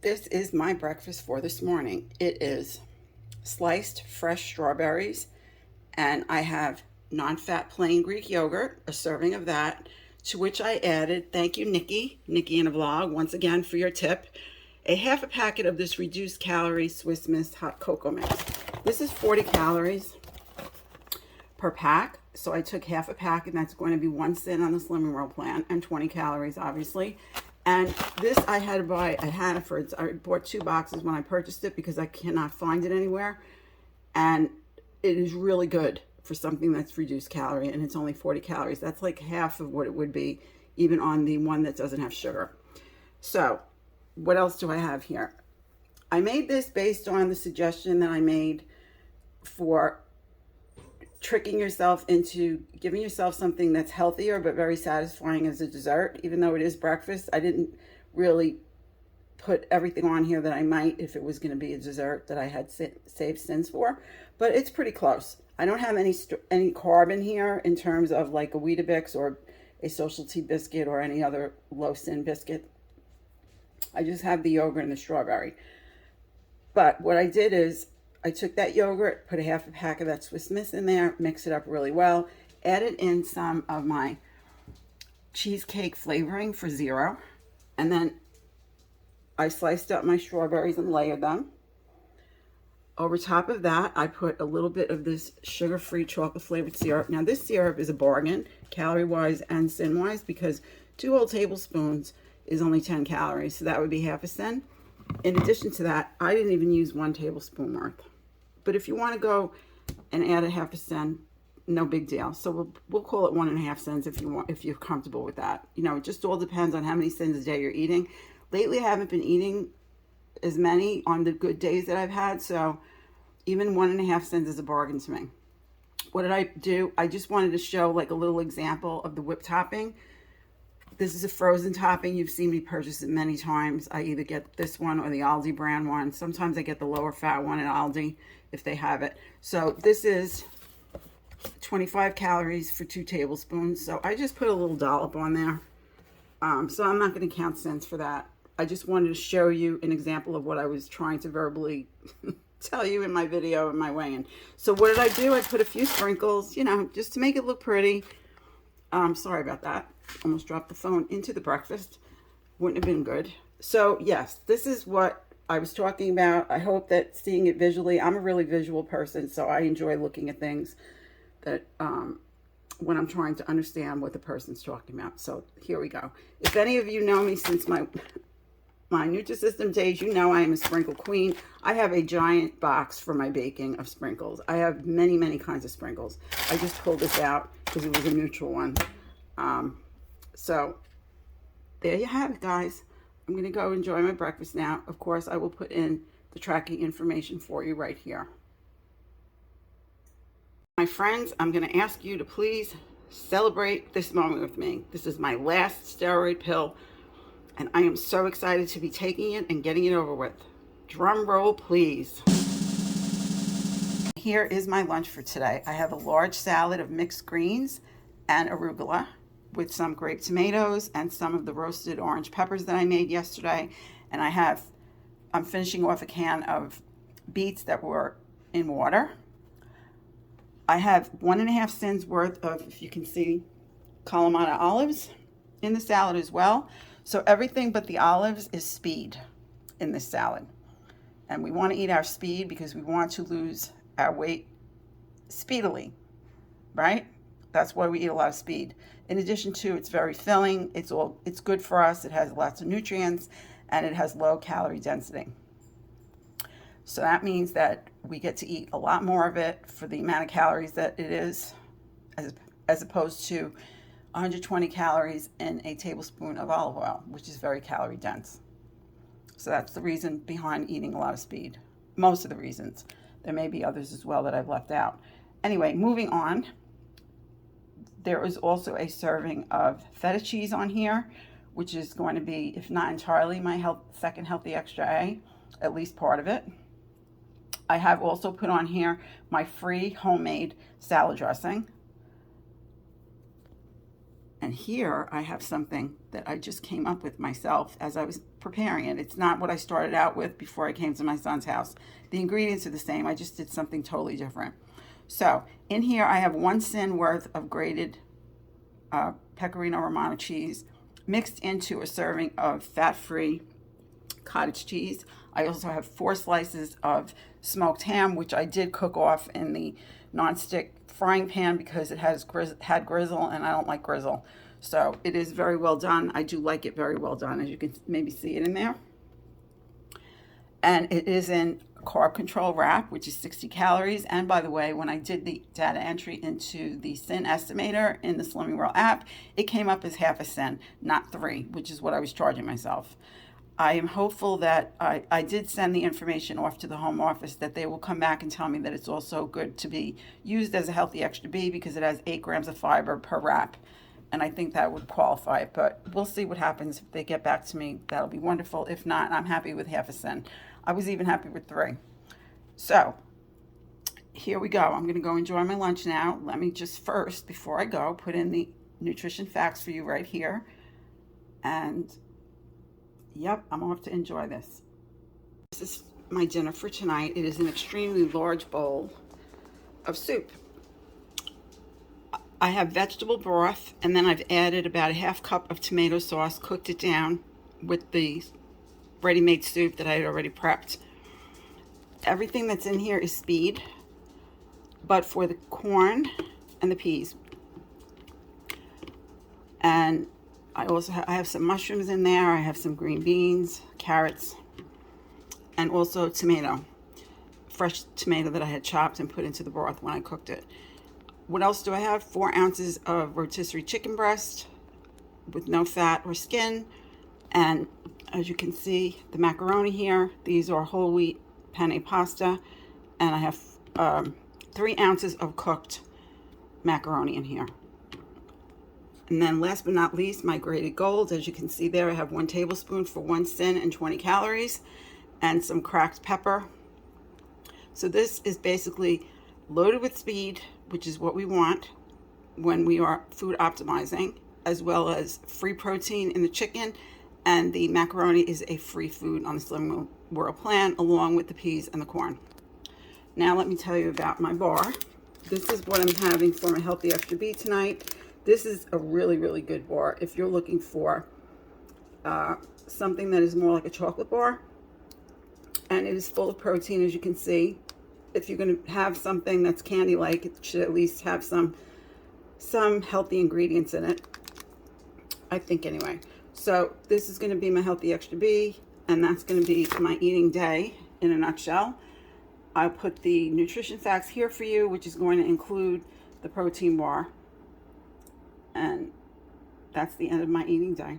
This is my breakfast for this morning. It is sliced fresh strawberries, and I have non-fat plain Greek yogurt, a serving of that, to which I added, thank you, Nikki in a vlog, once again for your tip, a half a packet of this reduced calorie Swiss Miss hot cocoa mix. This is 40 calories per pack. So I took half a pack, and that's going to be 1 cent on the Slimming World plan, and 20 calories, obviously. And this I had to buy at Hannaford's. I bought 2 boxes when I purchased it because I cannot find it anywhere. And it is really good for something that's reduced calorie, and it's only 40 calories. That's like half of what it would be even on the one that doesn't have sugar. So what else do I have here? I made this based on the suggestion that I made for tricking yourself into giving yourself something that's healthier but very satisfying as a dessert. Even though it is breakfast, I didn't really put everything on here that I might if it was going to be a dessert that I had saved sins for, but it's pretty close. I don't have any carb in here in terms of like a Weetabix or a Social Tea biscuit or any other low sin biscuit. I just have the yogurt and the strawberry. But what I did is I took that yogurt, put a half a pack of that Swiss Miss in there, mix it up really well, added in some of my cheesecake flavoring for zero, and then I sliced up my strawberries and layered them. Over top of that, I put a little bit of this sugar-free chocolate-flavored syrup. Now, this syrup is a bargain, calorie-wise and sin-wise, because 2 whole tablespoons is only 10 calories, so that would be half a sin. In addition to that, I didn't even use 1 tablespoon worth. But if you want to go and add a half a cent, no big deal. So we'll call it 1.5 cents if you want, if you're comfortable with that. You know, it just all depends on how many cents a day you're eating. Lately, I haven't been eating as many on the good days that I've had, so even 1.5 cents is a bargain to me. What did I do? I just wanted to show like a little example of the whipped topping. This is a frozen topping. You've seen me purchase it many times. I either get this one or the Aldi brand one. Sometimes I get the lower fat one at Aldi if they have it. So this is 25 calories for 2 tablespoons. So I just put a little dollop on there. So I'm not going to count cents for that. I just wanted to show you an example of what I was trying to verbally tell you in my video and my weighing. So what did I do? I put a few sprinkles, you know, just to make it look pretty. Sorry about that. Almost dropped the phone into the breakfast. Wouldn't have been good. So yes, this is what I was talking about. I hope that seeing it visually, I'm a really visual person, so I enjoy looking at things that when I'm trying to understand what the person's talking about. So here we go. If any of you know me since my Nutrisystem days, you know I am a sprinkle queen. I have a giant box for my baking of sprinkles. I have many, many kinds of sprinkles. I just pulled this out because it was a neutral one. So there you have it, guys. I'm going to go enjoy my breakfast now. Of course, I will put in the tracking information for you right here. My friends, I'm going to ask you to please celebrate this moment with me. This is my last steroid pill, and I am so excited to be taking it and getting it over with. Drum roll, please. Here is my lunch for today. I have a large salad of mixed greens and arugula with some grape tomatoes and some of the roasted orange peppers that I made yesterday. And I'm finishing off a can of beets that were in water. I have 1.5 cents worth of, if you can see, Kalamata olives in the salad as well. So everything but the olives is speed in this salad. And we want to eat our speed because we want to lose our weight speedily, right? That's why we eat a lot of speed. In addition to, it's very filling. It's good for us. It has lots of nutrients, and it has low calorie density. So that means that we get to eat a lot more of it for the amount of calories that it is, as opposed to 120 calories in a tablespoon of olive oil, which is very calorie dense. So that's the reason behind eating a lot of speed. Most of the reasons. There may be others as well that I've left out. Anyway, moving on. There is also a serving of feta cheese on here, which is going to be, if not entirely, my second Healthy Extra A, at least part of it. I have also put on here my free homemade salad dressing. And here I have something that I just came up with myself as I was preparing it. It's not what I started out with before I came to my son's house. The ingredients are the same. I just did something totally different. So in here I have 1 cent worth of grated Pecorino Romano cheese mixed into a serving of fat-free cottage cheese. I also have 4 slices of smoked ham, which I did cook off in the nonstick frying pan because it had grizzle, and I don't like grizzle. So it is very well done. I do like it very well done, as you can maybe see it in there. And it is in carb control wrap, which is 60 calories. And by the way, when I did the data entry into the SIN estimator in the Slimming World app, it came up as half a cent, not 3, which is what I was charging myself. I am hopeful that I did send the information off to the home office that they will come back and tell me that it's also good to be used as a Healthy Extra B because it has 8 grams of fiber per wrap. And I think that would qualify it, but we'll see what happens. If they get back to me, that'll be wonderful. If not, I'm happy with half a cent. I was even happy with 3. So here we go. I'm going to go enjoy my lunch now. Let me just first, before I go, put in the nutrition facts for you right here. And yep, I'm off to enjoy this. This is my dinner for tonight. It is an extremely large bowl of soup. I have vegetable broth, and then I've added about a half cup of tomato sauce, cooked it down with the ready-made soup that I had already prepped. Everything that's in here is speed, but for the corn and the peas. And I also have some mushrooms in there. I have some green beans, carrots, and also tomato, fresh tomato that I had chopped and put into the broth when I cooked it. What else do I have? 4 ounces of rotisserie chicken breast with no fat or skin. And as you can see, the macaroni here, these are whole wheat penne pasta. And I have 3 ounces of cooked macaroni in here. And then last but not least, my grated gold. As you can see there, I have 1 tablespoon for 1 cent and 20 calories, and some cracked pepper. So this is basically loaded with speed, which is what we want when we are food optimizing, as well as free protein in the chicken, and the macaroni is a free food on the Slimming World plan, along with the peas and the corn. Now let me tell you about my bar. This is what I'm having for my Healthy Extra B tonight. This is a really, really good bar if you're looking for something that is more like a chocolate bar. And it is full of protein, as you can see. If you're going to have something that's candy-like, it should at least have some healthy ingredients in it, I think anyway. So this is going to be my Healthy Extra B, and that's going to be my eating day in a nutshell. I'll put the nutrition facts here for you, which is going to include the protein bar. And that's the end of my eating day.